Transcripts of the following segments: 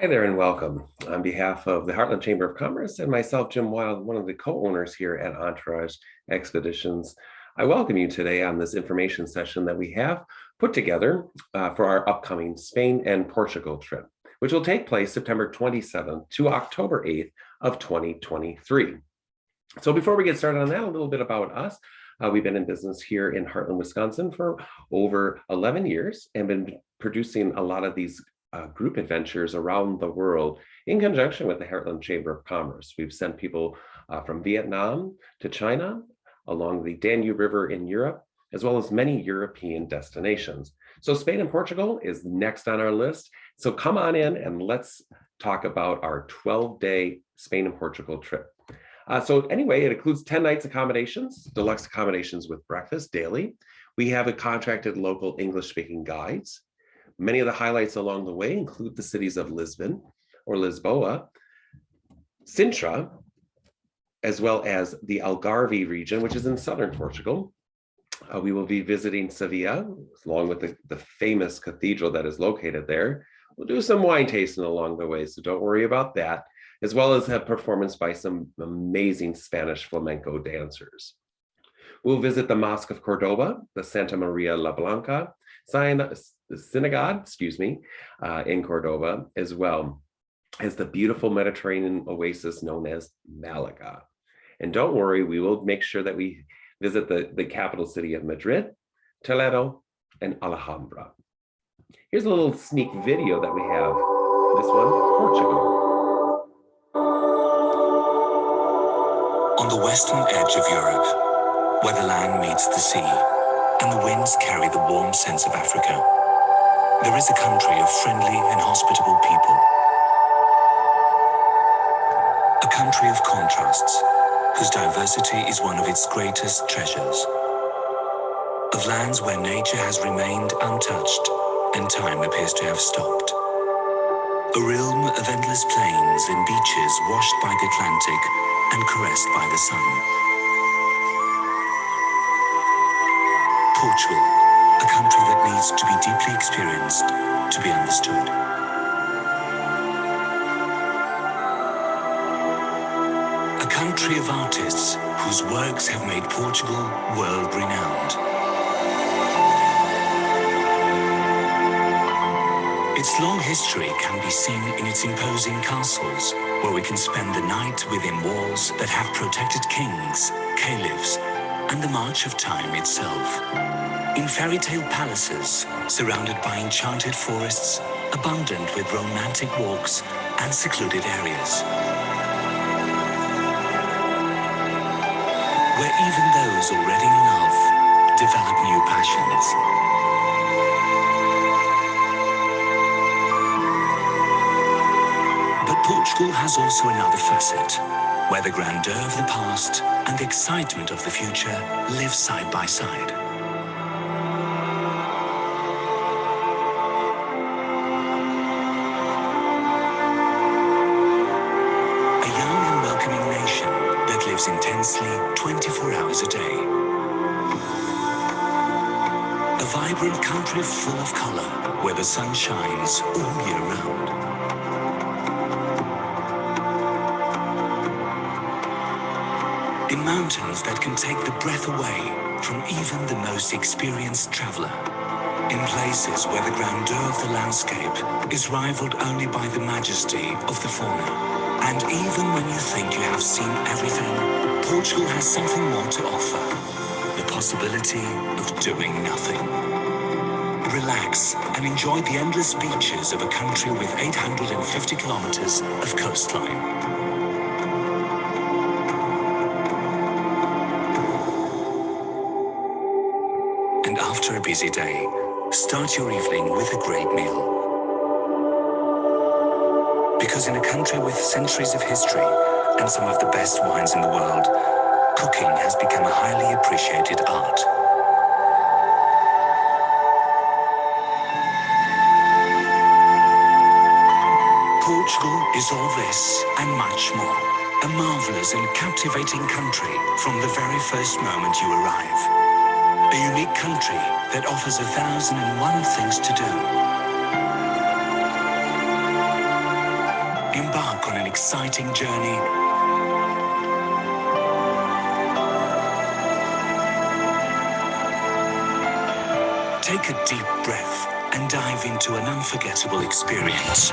Hi there and welcome. On behalf of the Heartland Chamber of Commerce and myself, Jim Wild, one of the co-owners here at Entourage Expeditions, I welcome you today on this information session that we have put together for our upcoming Spain and Portugal trip, which will take place September 27th to October 8th of 2023. So before we get started on that, a little bit about us. We've been in business here in Heartland, Wisconsin for over 11 years and been producing a lot of these group adventures around the world in conjunction with the Heartland Chamber of Commerce. We've sent people from Vietnam to China, along the Danube River in Europe, as well as many European destinations. So Spain and Portugal is next on our list. So come on in and let's talk about our 12-day Spain and Portugal trip. So anyway, it includes 10 nights accommodations, deluxe accommodations with breakfast daily. We have a contracted local English-speaking guides. Many of the highlights along the way include the cities of Lisbon or Lisboa, Sintra, as well as the Algarve region, which is in southern Portugal. We will be visiting Sevilla, along with the famous cathedral that is located there. We'll do some wine tasting along the way, so don't worry about that, as well as have performance by some amazing Spanish flamenco dancers. We'll visit the Mosque of Cordoba, the Santa Maria la Blanca, the synagogue, in Cordoba, as well as the beautiful Mediterranean oasis known as Malaga. And don't worry, we will make sure that we visit the capital city of Madrid, Toledo, and Alhambra. Here's a little sneak video that we have. This one, Portugal. On the western edge of Europe, where the land meets the sea, and the winds carry the warm sense of Africa, there is a country of friendly and hospitable people. A country of contrasts, whose diversity is one of its greatest treasures. Of lands where nature has remained untouched and time appears to have stopped. A realm of endless plains and beaches washed by the Atlantic and caressed by the sun. Portugal, a country that needs to be deeply experienced to be understood. A country of artists whose works have made Portugal world-renowned. Its long history can be seen in its imposing castles, where we can spend the night within walls that have protected kings, caliphs, and the march of time itself. In fairy tale palaces, surrounded by enchanted forests, abundant with romantic walks and secluded areas. Where even those already in love develop new passions. But Portugal has also another facet, where the grandeur of the past and the excitement of the future live side by side. A young and welcoming nation that lives intensely 24 hours a day. A vibrant country full of color, where the sun shines all year round. In mountains that can take the breath away from even the most experienced traveler. In places where the grandeur of the landscape is rivaled only by the majesty of the fauna. And even when you think you have seen everything, Portugal has something more to offer. The possibility of doing nothing. Relax and enjoy the endless beaches of a country with 850 kilometers of coastline. After a busy day, start your evening with a great meal. Because in a country with centuries of history and some of the best wines in the world, cooking has become a highly appreciated art. Portugal is all this and much more. A marvelous and captivating country from the very first moment you arrive. A unique country that offers 1,001 things to do. exciting journey? Take a deep breath and dive into an unforgettable experience.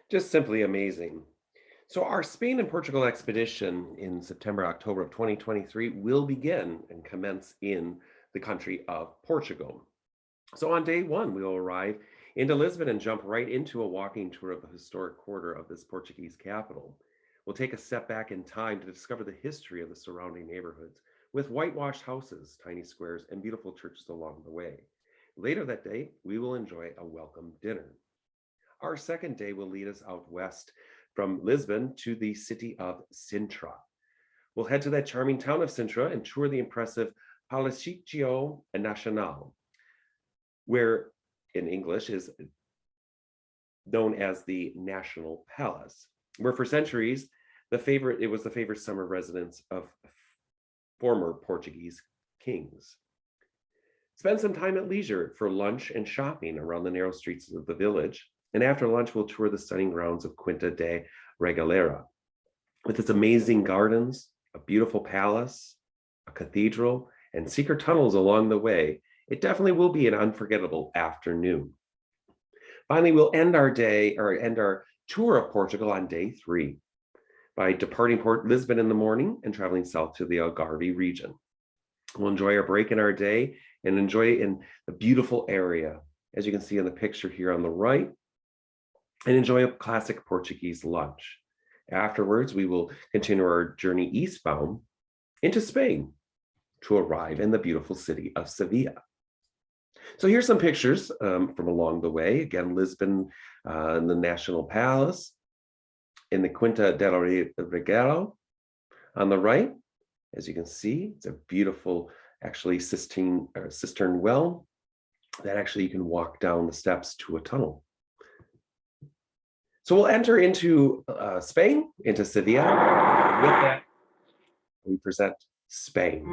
Just simply amazing. So our Spain and Portugal expedition in September, October of 2023 will begin and commence in the country of Portugal. So on day one, we will arrive into Lisbon and jump right into a walking tour of the historic quarter of this Portuguese capital. We'll take a step back in time to discover the history of the surrounding neighborhoods with whitewashed houses, tiny squares, and beautiful churches along the way. Later that day, we will enjoy a welcome dinner. Our second day will lead us out west from Lisbon to the city of Sintra. We'll head to that charming town of Sintra and tour the impressive Palácio Nacional, where in English is known as the National Palace, where for centuries it was the favorite summer residence of former Portuguese kings. Spend some time at leisure for lunch and shopping around the narrow streets of the village. And after lunch, we'll tour the stunning grounds of Quinta de Regalera. With its amazing gardens, a beautiful palace, a cathedral, and secret tunnels along the way, it definitely will be an unforgettable afternoon. Finally, we'll end our tour of Portugal on day 3 by departing Port Lisbon in the morning and traveling south to the Algarve region. We'll enjoy our break in our day and enjoy in the beautiful area, as you can see in the picture here on the right, and enjoy a classic Portuguese lunch. Afterwards, we will continue our journey eastbound into Spain to arrive in the beautiful city of Sevilla. So here's some pictures from along the way. Again, Lisbon in the National Palace, in the Quinta del Regueiro on the right. As you can see, it's a beautiful, actually cistern well that actually you can walk down the steps to a tunnel. So we'll enter into Spain, into Sevilla. And with that, we present Spain.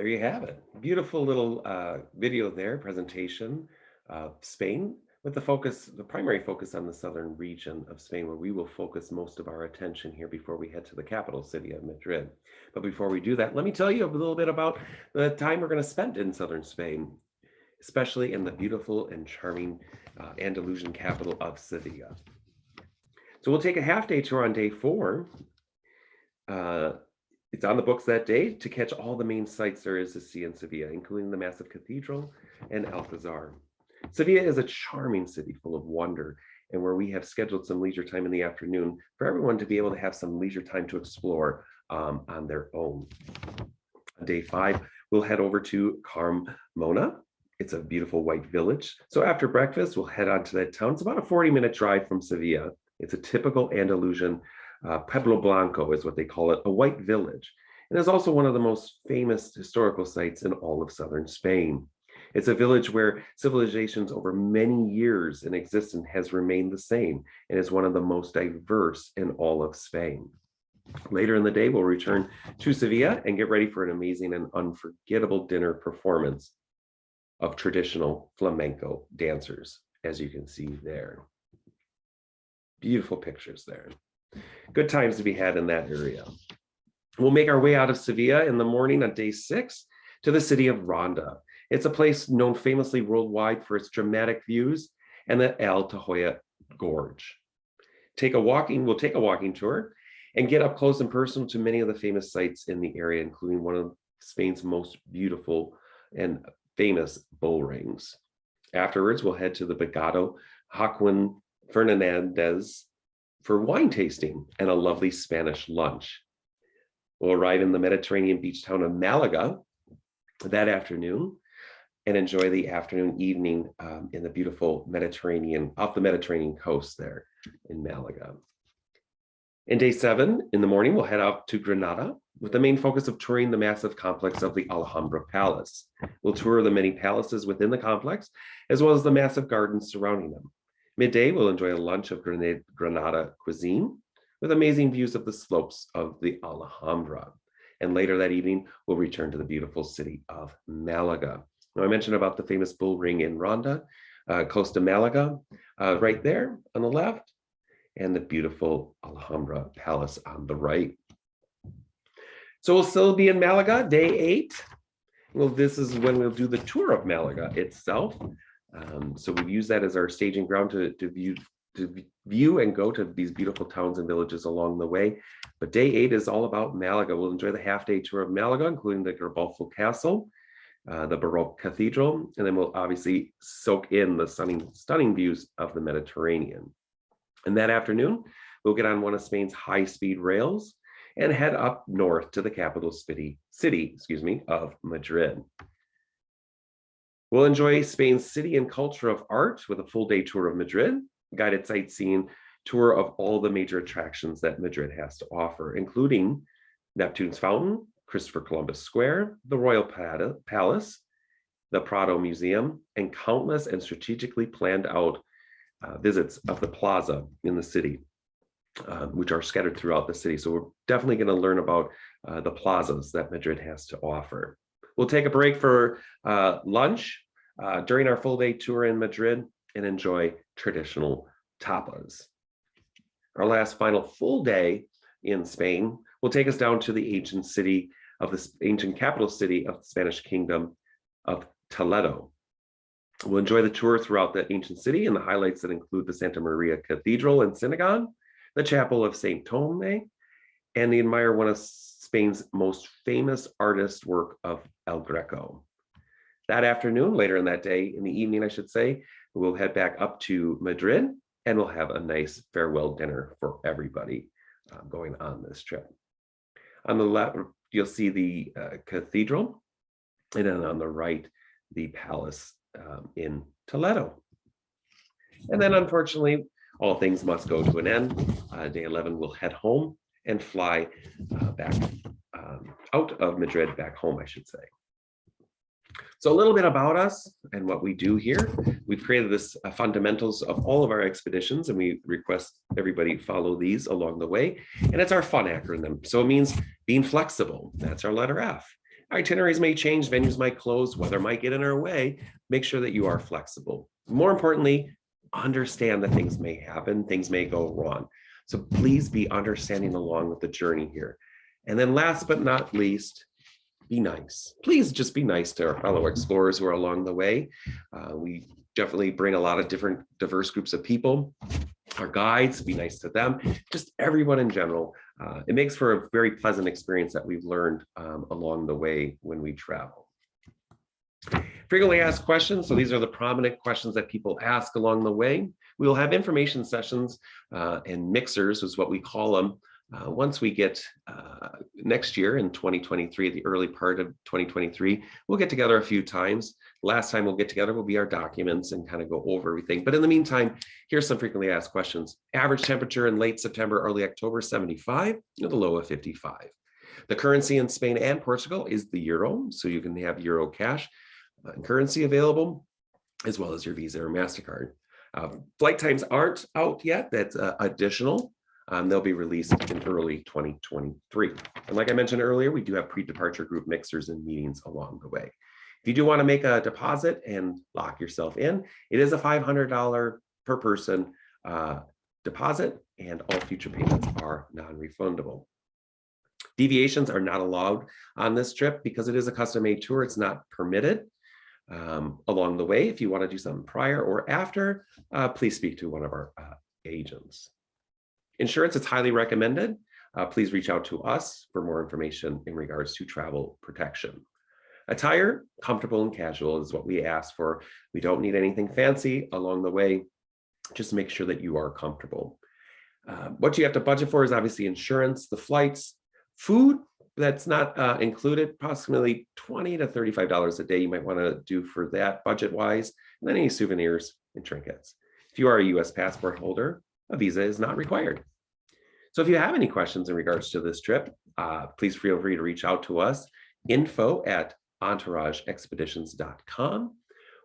There you have it. Beautiful little video there, presentation of Spain with the primary focus on the southern region of Spain, where we will focus most of our attention here before we head to the capital city of Madrid. But before we do that, let me tell you a little bit about the time we're going to spend in southern Spain, especially in the beautiful and charming Andalusian capital of Sevilla. So we'll take a half-day tour on day 4. It's on the books that day to catch all the main sites there is to see in Sevilla, including the massive cathedral and Alcazar. Sevilla is a charming city full of wonder, and where we have scheduled some leisure time in the afternoon for everyone to be able to have some leisure time to explore on their own. On day 5, we'll head over to Carmona. It's a beautiful white village. So after breakfast, we'll head on to that town. It's about a 40-minute drive from Sevilla. It's a typical Andalusian Pueblo Blanco is what they call it, a white village. And it's also one of the most famous historical sites in all of southern Spain. It's a village where civilizations over many years in existence has remained the same and is one of the most diverse in all of Spain. Later in the day, we'll return to Sevilla and get ready for an amazing and unforgettable dinner performance of traditional flamenco dancers, as you can see there. Beautiful pictures there. Good times to be had in that area. We'll make our way out of Sevilla in the morning on day 6 to the city of Ronda. It's a place known famously worldwide for its dramatic views and the El Tahoya Gorge. We'll take a walking tour and get up close and personal to many of the famous sites in the area, including one of Spain's most beautiful and famous bull rings. Afterwards, we'll head to the Begado Joaquin Fernandez for wine tasting and a lovely Spanish lunch. We'll arrive in the Mediterranean beach town of Malaga that afternoon and enjoy the evening in the beautiful off the Mediterranean coast there in Malaga. In day 7, in the morning, we'll head out to Granada with the main focus of touring the massive complex of the Alhambra Palace. We'll tour the many palaces within the complex, as well as the massive gardens surrounding them. Midday, we'll enjoy a lunch of Granada cuisine with amazing views of the slopes of the Alhambra. And later that evening, we'll return to the beautiful city of Malaga. Now, I mentioned about the famous bull ring in Ronda, close to Malaga, right there on the left, and the beautiful Alhambra Palace on the right. So we'll still be in Malaga, day 8. Well, this is when we'll do the tour of Malaga itself. So we've used that as our staging ground to view and go to these beautiful towns and villages along the way. But day 8 is all about Malaga. We'll enjoy the half-day tour of Malaga, including the Garbofo Castle, the Baroque Cathedral, and then we'll obviously soak in the stunning views of the Mediterranean. And that afternoon, we'll get on one of Spain's high-speed rails and head up north to the capital city of Madrid. We'll enjoy Spain's city and culture of art with a full-day tour of Madrid, guided sightseeing tour of all the major attractions that Madrid has to offer, including Neptune's Fountain, Christopher Columbus Square, the Royal Palace, the Prado Museum, and countless and strategically planned out visits of the plaza in the city, which are scattered throughout the city. So we're definitely going to learn about the plazas that Madrid has to offer. We'll take a break for lunch during our full-day tour in Madrid and enjoy traditional tapas. Our last final full day in Spain will take us down to the ancient capital city of the Spanish kingdom of Toledo. We'll enjoy the tour throughout the ancient city and the highlights that include the Santa Maria Cathedral and Synagogue, the Chapel of St. Thome, and admire one of Spain's most famous artist work of El Greco. That afternoon, later in that day, in the evening, I should say, we'll head back up to Madrid and we'll have a nice farewell dinner for everybody going on this trip. On the left, you'll see the cathedral, and then on the right, the palace in Toledo. And then unfortunately, all things must go to an end. Day 11, we'll head home and fly back out of Madrid, back home, I should say. So a little bit about us and what we do here. We've created this fundamentals of all of our expeditions, and we request everybody follow these along the way. And it's our fun acronym. So it means being flexible. That's our letter F. Itineraries may change, venues might close, weather might get in our way. Make sure that you are flexible. More importantly, understand that things may happen, things may go wrong. So please be understanding along with the journey here. And then last but not least, be nice. Please just be nice to our fellow explorers who are along the way. We definitely bring a lot of different diverse groups of people. Our guides, be nice to them, just everyone in general. It makes for a very pleasant experience that we've learned along the way when we travel. Frequently asked questions. So these are the prominent questions that people ask along the way. We will have information sessions and mixers is what we call them. Once we get next year in 2023, the early part of 2023, we'll get together a few times. Last time we'll get together will be our documents and kind of go over everything. But in the meantime, here's some frequently asked questions. Average temperature in late September, early October, 75, with a low of 55. The currency in Spain and Portugal is the euro, so you can have euro cash currency available, as well as your Visa or MasterCard. Flight times aren't out yet. That's additional. They'll be released in early 2023. And like I mentioned earlier, we do have pre-departure group mixers and meetings along the way. If you do want to make a deposit and lock yourself in, it is a $500 per person deposit, and all future payments are non-refundable. Deviations are not allowed on this trip because it is a custom-made tour. It's not permitted. Along the way, if you want to do something prior or after, please speak to one of our agents. Insurance is highly recommended. Please reach out to us for more information in regards to travel protection. Attire, comfortable and casual is what we ask for. We don't need anything fancy along the way. Just make sure that you are comfortable. What you have to budget for is obviously insurance, the flights, food. That's not included, approximately $20 to $35 a day you might want to do for that budget-wise, and then any souvenirs and trinkets. If you are a US passport holder, a visa is not required. So if you have any questions in regards to this trip, please feel free to reach out to us, info@entourageexpeditions.com,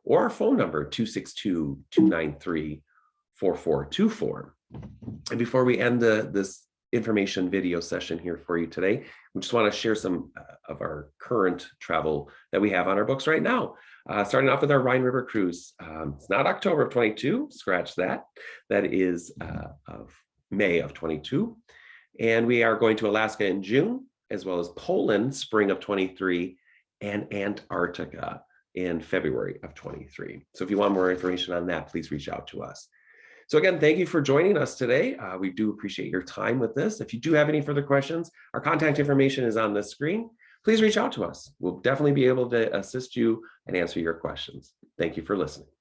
or our phone number, 262-293-4424. And before we end this information video session here for you today, we just want to share some of our current travel that we have on our books right now. Starting off with our Rhine River cruise. It's not October of 22, scratch that. That is of May of 22. And we are going to Alaska in June, as well as Poland, spring of 23, and Antarctica in February of 23. So if you want more information on that, please reach out to us. So again, thank you for joining us today. We do appreciate your time with this. If you do have any further questions, our contact information is on the screen. Please reach out to us. We'll definitely be able to assist you and answer your questions. Thank you for listening.